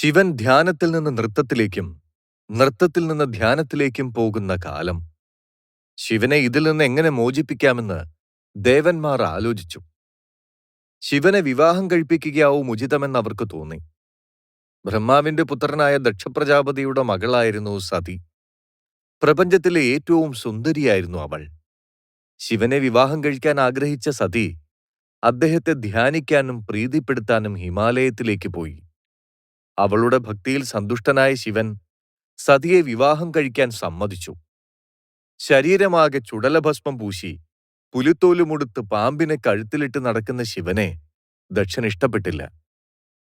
ശിവൻ ധ്യാനത്തിൽ നിന്ന് നൃത്തത്തിലേക്കും നൃത്തത്തിൽ നിന്ന് ധ്യാനത്തിലേക്കും പോകുന്ന കാലം. ശിവനെ ഇതിൽ നിന്ന് എങ്ങനെ മോചിപ്പിക്കാമെന്ന് ദേവന്മാർ ആലോചിച്ചു. ശിവനെ വിവാഹം കഴിപ്പിക്കുകയാവും ഉചിതമെന്ന് അവർക്ക് തോന്നി. ബ്രഹ്മാവിന്റെ പുത്രനായ ദക്ഷപ്രജാപതിയുടെ മകളായിരുന്നു സതി. പ്രപഞ്ചത്തിലെ ഏറ്റവും സുന്ദരിയായിരുന്നു അവൾ. ശിവനെ വിവാഹം കഴിക്കാൻ ആഗ്രഹിച്ച സതി അദ്ദേഹത്തെ ധ്യാനിക്കാനും പ്രീതിപ്പെടുത്താനും ഹിമാലയത്തിലേക്ക് പോയി. അവളുടെ ഭക്തിയിൽ സന്തുഷ്ടനായ ശിവൻ സതിയെ വിവാഹം കഴിക്കാൻ സമ്മതിച്ചു. ശരീരമാകെ ചുടലഭസ്മം പൂശി പുലിത്തോലുമുടുത്ത് പാമ്പിനെ കഴുത്തിലിട്ട് നടക്കുന്ന ശിവനെ ദക്ഷൻ ഇഷ്ടപ്പെട്ടില്ല.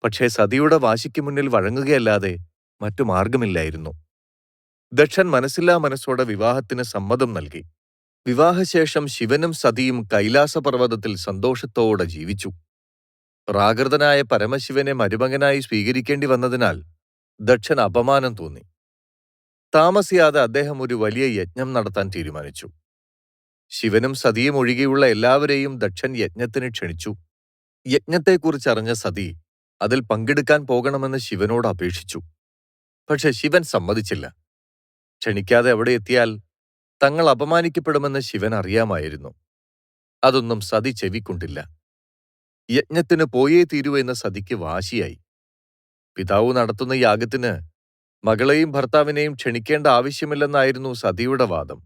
പക്ഷേ സതിയുടെ വാശിക്ക് മുന്നിൽ വഴങ്ങുകയല്ലാതെ മറ്റു മാർഗമില്ലായിരുന്നു. ദക്ഷൻ മനസ്സില്ലാ മനസ്സോടെ വിവാഹത്തിന് സമ്മതം നൽകി. വിവാഹശേഷം ശിവനും സതിയും കൈലാസപർവ്വതത്തിൽ സന്തോഷത്തോടെ ജീവിച്ചു. പ്രാകൃതനായ പരമശിവനെ മരുമകനായി സ്വീകരിക്കേണ്ടി വന്നതിനാൽ ദക്ഷൻ അപമാനം തോന്നി. താമസിയാതെ അദ്ദേഹം ഒരു വലിയ യജ്ഞം നടത്താൻ തീരുമാനിച്ചു. ശിവനും സതിയും ഒഴികെയുള്ള എല്ലാവരെയും ദക്ഷൻ യജ്ഞത്തിന് ക്ഷണിച്ചു. യജ്ഞത്തെക്കുറിച്ചറിഞ്ഞ സതി അതിൽ പങ്കെടുക്കാൻ പോകണമെന്ന് ശിവനോട് അപേക്ഷിച്ചു. പക്ഷെ ശിവൻ സമ്മതിച്ചില്ല. ക്ഷണിക്കാതെ അവിടെ എത്തിയാൽ തങ്ങൾ അപമാനിക്കപ്പെടുമെന്ന് ശിവൻ അറിയാമായിരുന്നു. അതൊന്നും സതി ചെവിക്കൊണ്ടില്ല. യജ്ഞത്തിന് പോയേ തീരൂ എന്ന സതിക്ക് വാശിയായി. പിതാവ് നടത്തുന്ന യാഗത്തിന് മകളെയും ഭർത്താവിനെയും ക്ഷണിക്കേണ്ട ആവശ്യമില്ലെന്നായിരുന്നു സതിയുടെ വാദം.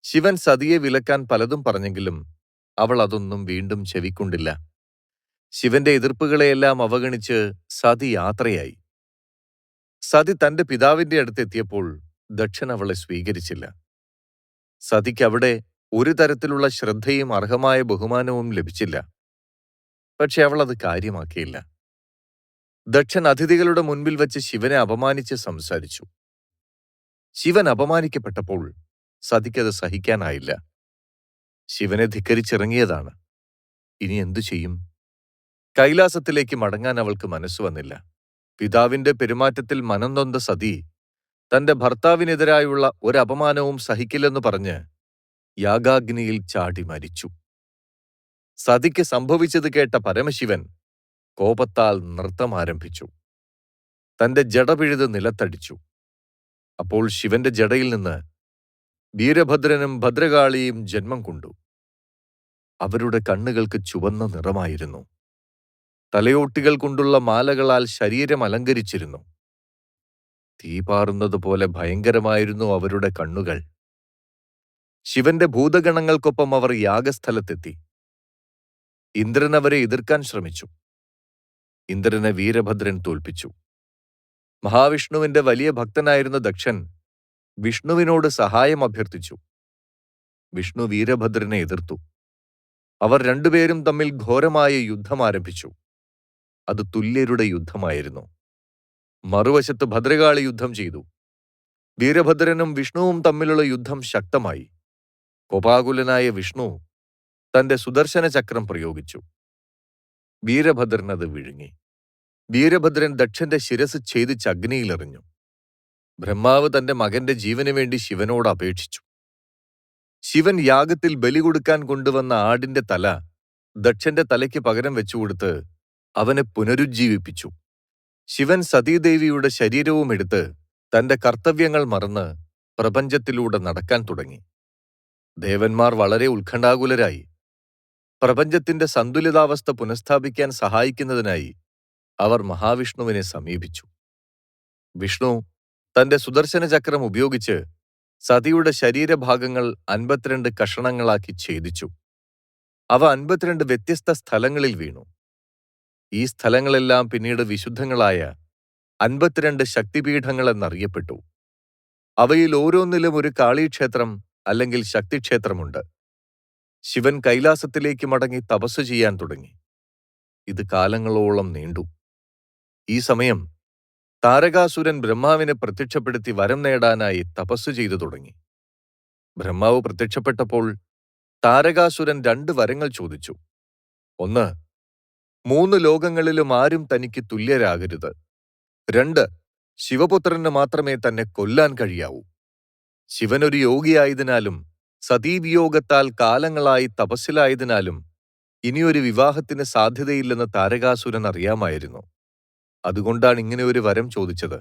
ശിവൻ സതിയെ വിലക്കാൻ പലതും പറഞ്ഞെങ്കിലും അവൾ അതൊന്നും വീണ്ടും ചെവിക്കൊണ്ടില്ല. ശിവന്റെ എതിർപ്പുകളെയെല്ലാം അവഗണിച്ച് സതി യാത്രയായി. സതി തന്റെ പിതാവിന്റെ അടുത്തെത്തിയപ്പോൾ ദക്ഷൻ അവളെ സ്വീകരിച്ചില്ല. സതിക്ക് അവിടെ ഒരു തരത്തിലുള്ള ശ്രദ്ധയും അർഹമായ ബഹുമാനവും ലഭിച്ചില്ല. പക്ഷെ അവൾ അത് കാര്യമാക്കിയില്ല. ദക്ഷൻ അതിഥികളുടെ മുൻപിൽ വച്ച് ശിവനെ അപമാനിച്ച് സംസാരിച്ചു. ശിവൻ അപമാനിക്കപ്പെട്ടപ്പോൾ സതിക്കത് സഹിക്കാനായില്ല. ശിവനെ ധിക്കരിച്ചിറങ്ങിയതാണ്. ഇനി എന്തു ചെയ്യും? കൈലാസത്തിലേക്ക് മടങ്ങാൻ അവൾക്ക് മനസ്സു വന്നില്ല. പിതാവിന്റെ പെരുമാറ്റത്തിൽ മനം നൊന്ത സതി തന്റെ ഭർത്താവിനെതിരായുള്ള ഒരപമാനവും സഹിക്കില്ലെന്ന് പറഞ്ഞ് യാഗാഗ്നിയിൽ ചാടി മരിച്ചു. സതിക്ക് സംഭവിച്ചത് കേട്ട പരമശിവൻ കോപത്താൽ നൃത്തം ആരംഭിച്ചു. തന്റെ ജട പിഴുത് നിലത്തടിച്ചു. അപ്പോൾ ശിവന്റെ ജടയിൽ നിന്ന് വീരഭദ്രനും ഭദ്രകാളിയും ജന്മം കൊണ്ടു. അവരുടെ കണ്ണുകൾക്ക് ചുവന്ന നിറമായിരുന്നു. തലയോട്ടികൾ കൊണ്ടുള്ള മാലകളാൽ ശരീരം അലങ്കരിച്ചിരുന്നു. തീപാറുന്നതുപോലെ ഭയങ്കരമായിരുന്നു അവരുടെ കണ്ണുകൾ. ശിവന്റെ ഭൂതഗണങ്ങൾക്കൊപ്പം അവർ യാഗസ്ഥലത്തെത്തി. ഇന്ദ്രൻ അവരെ എതിർക്കാൻ ശ്രമിച്ചു. ഇന്ദ്രനെ വീരഭദ്രൻ തോൽപ്പിച്ചു. മഹാവിഷ്ണുവിന്റെ വലിയ ഭക്തനായിരുന്ന ദക്ഷൻ വിഷ്ണുവിനോട് സഹായം അഭ്യർത്ഥിച്ചു. വിഷ്ണു വീരഭദ്രനെ എതിർത്തു. അവർ രണ്ടുപേരും തമ്മിൽ ഘോരമായ യുദ്ധം ആരംഭിച്ചു. അത് തുല്യരുടെ യുദ്ധമായിരുന്നു. മറുവശത്ത് ഭദ്രകാളി യുദ്ധം ചെയ്തു. വീരഭദ്രനും വിഷ്ണുവും തമ്മിലുള്ള യുദ്ധം ശക്തമായി. കോപാകുലനായ വിഷ്ണു തന്റെ സുദർശന ചക്രം പ്രയോഗിച്ചു. വീരഭദ്രൻ അത് വിഴുങ്ങി. വീരഭദ്രൻ ദക്ഷന്റെ ശിരസ് ഛേദിച്ച് അഗ്നിയിലെറിഞ്ഞു. ബ്രഹ്മാവ് തന്റെ മകന്റെ ജീവന് വേണ്ടി ശിവനോട് അപേക്ഷിച്ചു. ശിവൻ യാഗത്തിൽ ബലി കൊടുക്കാൻ കൊണ്ടുവന്ന ആടിന്റെ തല ദക്ഷന്റെ തലയ്ക്ക് പകരം വെച്ചുകൊടുത്ത് അവനെ പുനരുജ്ജീവിപ്പിച്ചു. ശിവൻ സതീദേവിയുടെ ശരീരവും എടുത്ത് തന്റെ കർത്തവ്യങ്ങൾ മറന്ന് പ്രപഞ്ചത്തിലൂടെ നടക്കാൻ തുടങ്ങി. ദേവന്മാർ വളരെ ഉത്കണ്ഠാകുലരായി. പ്രപഞ്ചത്തിന്റെ സന്തുലിതാവസ്ഥ പുനഃസ്ഥാപിക്കാൻ സഹായിക്കുന്നതിനായി അവർ മഹാവിഷ്ണുവിനെ സമീപിച്ചു. വിഷ്ണു തന്റെ സുദർശന ചക്രം ഉപയോഗിച്ച് സതിയുടെ ശരീരഭാഗങ്ങൾ 52 കഷണങ്ങളാക്കി ഛേദിച്ചു. അവ 52 വ്യത്യസ്ത സ്ഥലങ്ങളിൽ വീണു. ഈ സ്ഥലങ്ങളെല്ലാം പിന്നീട് വിശുദ്ധങ്ങളായ 52 ശക്തിപീഠങ്ങൾ എന്നറിയപ്പെട്ടു. അവയിൽ ഓരോന്നിലും ഒരു കാളീക്ഷേത്രം അല്ലെങ്കിൽ ശക്തിക്ഷേത്രമുണ്ട്. ശിവൻ കൈലാസത്തിലേക്ക് മടങ്ങി തപസ് ചെയ്യാൻ തുടങ്ങി. ഇത് കാലങ്ങളോളം നീണ്ടു. ഈ സമയം താരകാസുരൻ ബ്രഹ്മാവിനെ പ്രത്യക്ഷപ്പെടുത്തി വരം നേടാനായി തപസ് ചെയ്തു തുടങ്ങി. ബ്രഹ്മാവ് പ്രത്യക്ഷപ്പെട്ടപ്പോൾ താരകാസുരൻ 2 വരങ്ങൾ ചോദിച്ചു. 1, 3 ലോകങ്ങളിലും ആരും തനിക്ക് തുല്യരാകരുത്. 2, ശിവപുത്രന് മാത്രമേ തന്നെ കൊല്ലാൻ കഴിയാവൂ. ശിവനൊരു യോഗിയായതിനാലും സതീവിയോഗത്താൽ കാലങ്ങളായി തപസ്സിലായതിനാലും ഇനിയൊരു വിവാഹത്തിന് സാധ്യതയില്ലെന്ന് താരകാസുരൻ അറിയാമായിരുന്നു. അതുകൊണ്ടാണ് ഇങ്ങനെ ഒരു വരം ചോദിച്ചത്.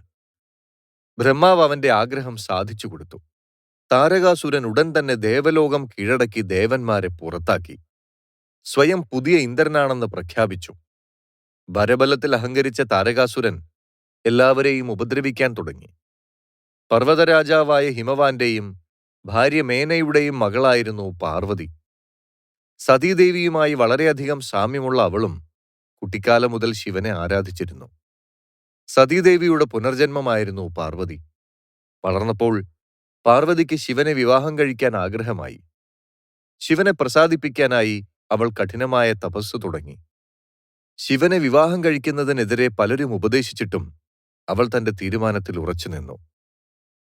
ബ്രഹ്മാവ് അവന്റെ ആഗ്രഹം സാധിച്ചു കൊടുത്തു. താരകാസുരൻ ഉടൻ തന്നെ ദേവലോകം കീഴടക്കി ദേവന്മാരെ പുറത്താക്കി. സ്വയം പുതിയ ഇന്ദ്രനാണെന്ന് പ്രഖ്യാപിച്ചു. വരബലത്തിൽ അഹങ്കരിച്ച താരകാസുരൻ എല്ലാവരെയും ഉപദ്രവിക്കാൻ തുടങ്ങി. പർവ്വതരാജാവായ ഹിമവാന്റെയും ഭാര്യ മേനയുടെയും മകളായിരുന്നു പാർവതി. സതീദേവിയുമായി വളരെയധികം സാമ്യമുള്ള അവളും കുട്ടിക്കാലം മുതൽ ശിവനെ ആരാധിച്ചിരുന്നു. സതീദേവിയുടെ പുനർജന്മമായിരുന്നു പാർവതി. വളർന്നപ്പോൾ പാർവതിക്ക് ശിവനെ വിവാഹം കഴിക്കാൻ ആഗ്രഹമായി. ശിവനെ പ്രസാദിപ്പിക്കാനായി അവൾ കഠിനമായ തപസ് തുടങ്ങി. ശിവനെ വിവാഹം കഴിക്കുന്നതിനെതിരെ പലരും ഉപദേശിച്ചിട്ടും അവൾ തന്റെ തീരുമാനത്തിൽ ഉറച്ചുനിന്നു.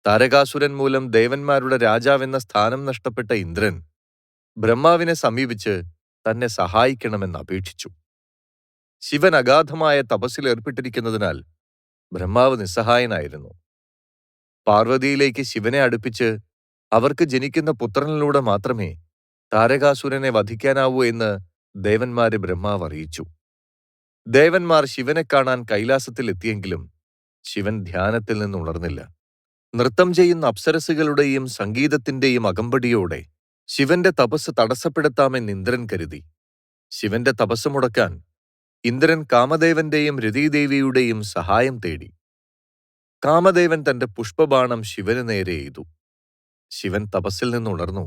താരകാസുരൻ മൂലം ദേവന്മാരുടെ രാജാവെന്ന സ്ഥാനം നഷ്ടപ്പെട്ട ഇന്ദ്രൻ ബ്രഹ്മാവിനെ സമീപിച്ച് തന്നെ സഹായിക്കണമെന്ന് അപേക്ഷിച്ചു. ശിവൻ അഗാധമായ തപസ്സിൽ ഏർപ്പെട്ടിരിക്കുന്നതിനാൽ ബ്രഹ്മാവ് നിസ്സഹായനായിരുന്നു. പാർവതിയിലേക്ക് ശിവനെ അടുപ്പിച്ച് അവർക്ക് ജനിക്കുന്ന പുത്രനിലൂടെ മാത്രമേ താരകാസുരനെ വധിക്കാനാവൂ എന്ന് ദേവന്മാരെ ബ്രഹ്മാവ് അറിയിച്ചു. ദേവന്മാർ ശിവനെ കാണാൻ കൈലാസത്തിൽ എത്തിയെങ്കിലും ശിവൻ ധ്യാനത്തിൽ നിന്നുണർന്നില്ല. നൃത്തം ചെയ്യുന്ന അപ്സരസുകളുടെയും സംഗീതത്തിന്റെയും അകമ്പടിയോടെ ശിവന്റെ തപസ് തടസ്സപ്പെടുത്താമെന്ന് ഇന്ദ്രൻ കരുതി. ശിവന്റെ തപസ് മുടക്കാൻ ഇന്ദ്രൻ കാമദേവന്റെയും രതിദേവിയുടെയും സഹായം തേടി. കാമദേവൻ തന്റെ പുഷ്പബാണം ശിവന് നേരെ എയ്തു. ശിവൻ തപസ്സിൽ നിന്നുണർന്നു.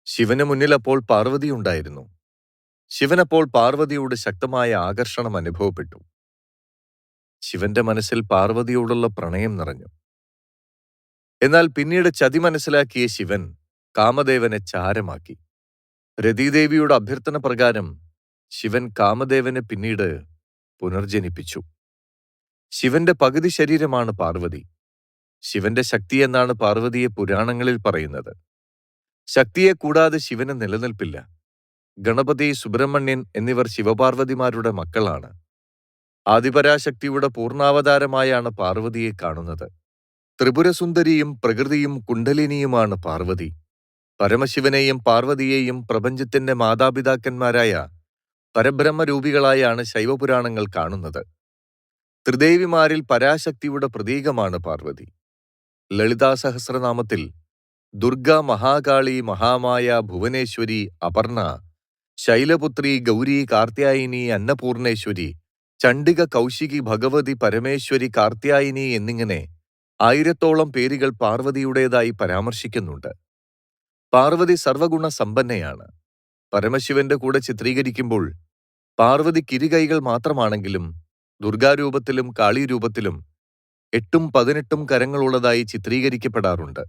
ശിവന് മുന്നിൽ അപ്പോൾ പാർവതി ഉണ്ടായിരുന്നു. ശിവനപ്പോൾ പാർവതിയോട് ശക്തമായ ആകർഷണം അനുഭവപ്പെട്ടു. ശിവന്റെ മനസ്സിൽ പാർവതിയോടുള്ള പ്രണയം നിറഞ്ഞു. എന്നാൽ പിന്നീട് ചതി മനസ്സിലാക്കിയ ശിവൻ കാമദേവനെ ചാരമാക്കി. രതിദേവിയുടെ അഭ്യർത്ഥന പ്രകാരം ശിവൻ കാമദേവനെ പിന്നീട് പുനർജനിപ്പിച്ചു. ശിവന്റെ പകുതി ശരീരമാണ് പാർവതി. ശിവന്റെ ശക്തി എന്നാണ് പാർവതിയെ പുരാണങ്ങളിൽ പറയുന്നത്. ശക്തിയെ കൂടാതെ ശിവന് നിലനിൽപ്പില്ല. ഗണപതി, സുബ്രഹ്മണ്യൻ എന്നിവർ ശിവപാർവതിമാരുടെ മക്കളാണ്. ആദിപരാശക്തിയുടെ പൂർണ്ണാവതാരമായാണ് പാർവതിയെ കാണുന്നത്. ത്രിപുരസുന്ദരിയും പ്രകൃതിയും കുണ്ഡലിനിയുമാണ് പാർവതി. പരമശിവനെയും പാർവതിയെയും പ്രപഞ്ചത്തിന്റെ മാതാപിതാക്കന്മാരായ പരബ്രഹ്മരൂപികളായാണ് ശൈവപുരാണങ്ങൾ കാണുന്നത്. ത്രിദേവിമാരിൽ പരാശക്തിയുടെ പ്രതീകമാണ് പാർവതി. ലളിതാ സഹസ്രനാമത്തിൽ ദുർഗ, മഹാകാളി, മഹാമായ, ഭുവനേശ്വരി, അപർണ, ശൈലപുത്രി, ഗൗരി, കാർത്യായനി, അന്നപൂർണേശ്വരി, ചണ്ഡിക, കൗശികി, ഭഗവതി, പരമേശ്വരി, കാർത്യായനി എന്നിങ്ങനെ 1000-ഓളം പേരുകൾ പാർവതിയുടേതായി പരാമർശിക്കുന്നുണ്ട്. പാർവതി സർവഗുണ സമ്പന്നയാണ്. പരമശിവന്റെ കൂടെ ചിത്രീകരിക്കുമ്പോൾ പാർവതിക്ക് ഇരുകൈകൾ മാത്രമാണെങ്കിലും ദുർഗാരൂപത്തിലും കാളീരൂപത്തിലും 8ഉം 18ഉം കരങ്ങളുള്ളതായി ചിത്രീകരിക്കപ്പെടാറുണ്ട്.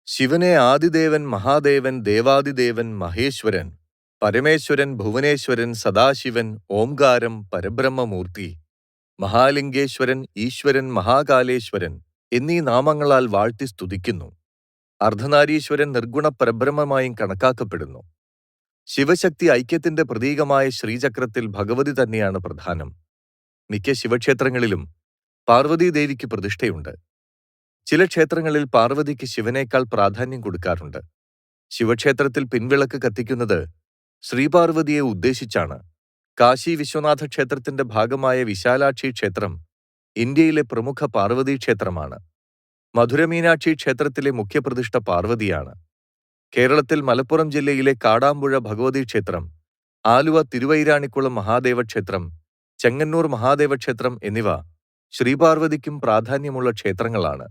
ശിവനെ ആദിദേവൻ, മഹാദേവൻ, ദേവാദിദേവൻ, മഹേശ്വരൻ, പരമേശ്വരൻ, ഭുവനേശ്വരൻ, സദാശിവൻ, ഓംകാരം, പരബ്രഹ്മമൂർത്തി, മഹാലിംഗേശ്വരൻ, ഈശ്വരൻ, മഹാകാലേശ്വരൻ എന്നീ നാമങ്ങളാൽ വാഴ്ത്തി സ്തുതിക്കുന്നു. അർദ്ധനാരീശ്വരൻ നിർഗുണ പരബ്രഹ്മമായും കണക്കാക്കപ്പെടുന്നു. ശിവശക്തി ഐക്യത്തിന്റെ പ്രതീകമായ ശ്രീചക്രത്തിൽ ഭഗവതി തന്നെയാണ് പ്രധാനം. മിക്ക ശിവക്ഷേത്രങ്ങളിലും പാർവതീദേവിക്ക് പ്രതിഷ്ഠയുണ്ട്. ചില ക്ഷേത്രങ്ങളിൽ പാർവതിക്ക് ശിവനേക്കാൾ പ്രാധാന്യം കൊടുക്കാറുണ്ട്. ശിവക്ഷേത്രത്തിൽ പിൻവിളക്ക് കത്തിക്കുന്നത് ശ്രീപാർവതിയെ ഉദ്ദേശിച്ചാണ്. കാശി വിശ്വനാഥ ക്ഷേത്രത്തിന്റെ ഭാഗമായ വിശാലാക്ഷി ക്ഷേത്രം ഇന്ത്യയിലെ പ്രമുഖ പാർവതീ ക്ഷേത്രമാണ്. മധുരമീനാക്ഷി ക്ഷേത്രത്തിലെ മുഖ്യപ്രതിഷ്ഠ പാർവതിയാണ്. കേരളത്തിൽ മലപ്പുറം ജില്ലയിലെ കാടാമ്പുഴ ഭഗവതി ക്ഷേത്രം, ആലുവ തിരുവൈരാണിക്കുളം മഹാദേവ ക്ഷേത്രം, ചെങ്ങന്നൂർ മഹാദേവ ക്ഷേത്രം എന്നിവ ശ്രീപാർവതിക്കും പ്രാധാന്യമുള്ള ക്ഷേത്രങ്ങളാണ്.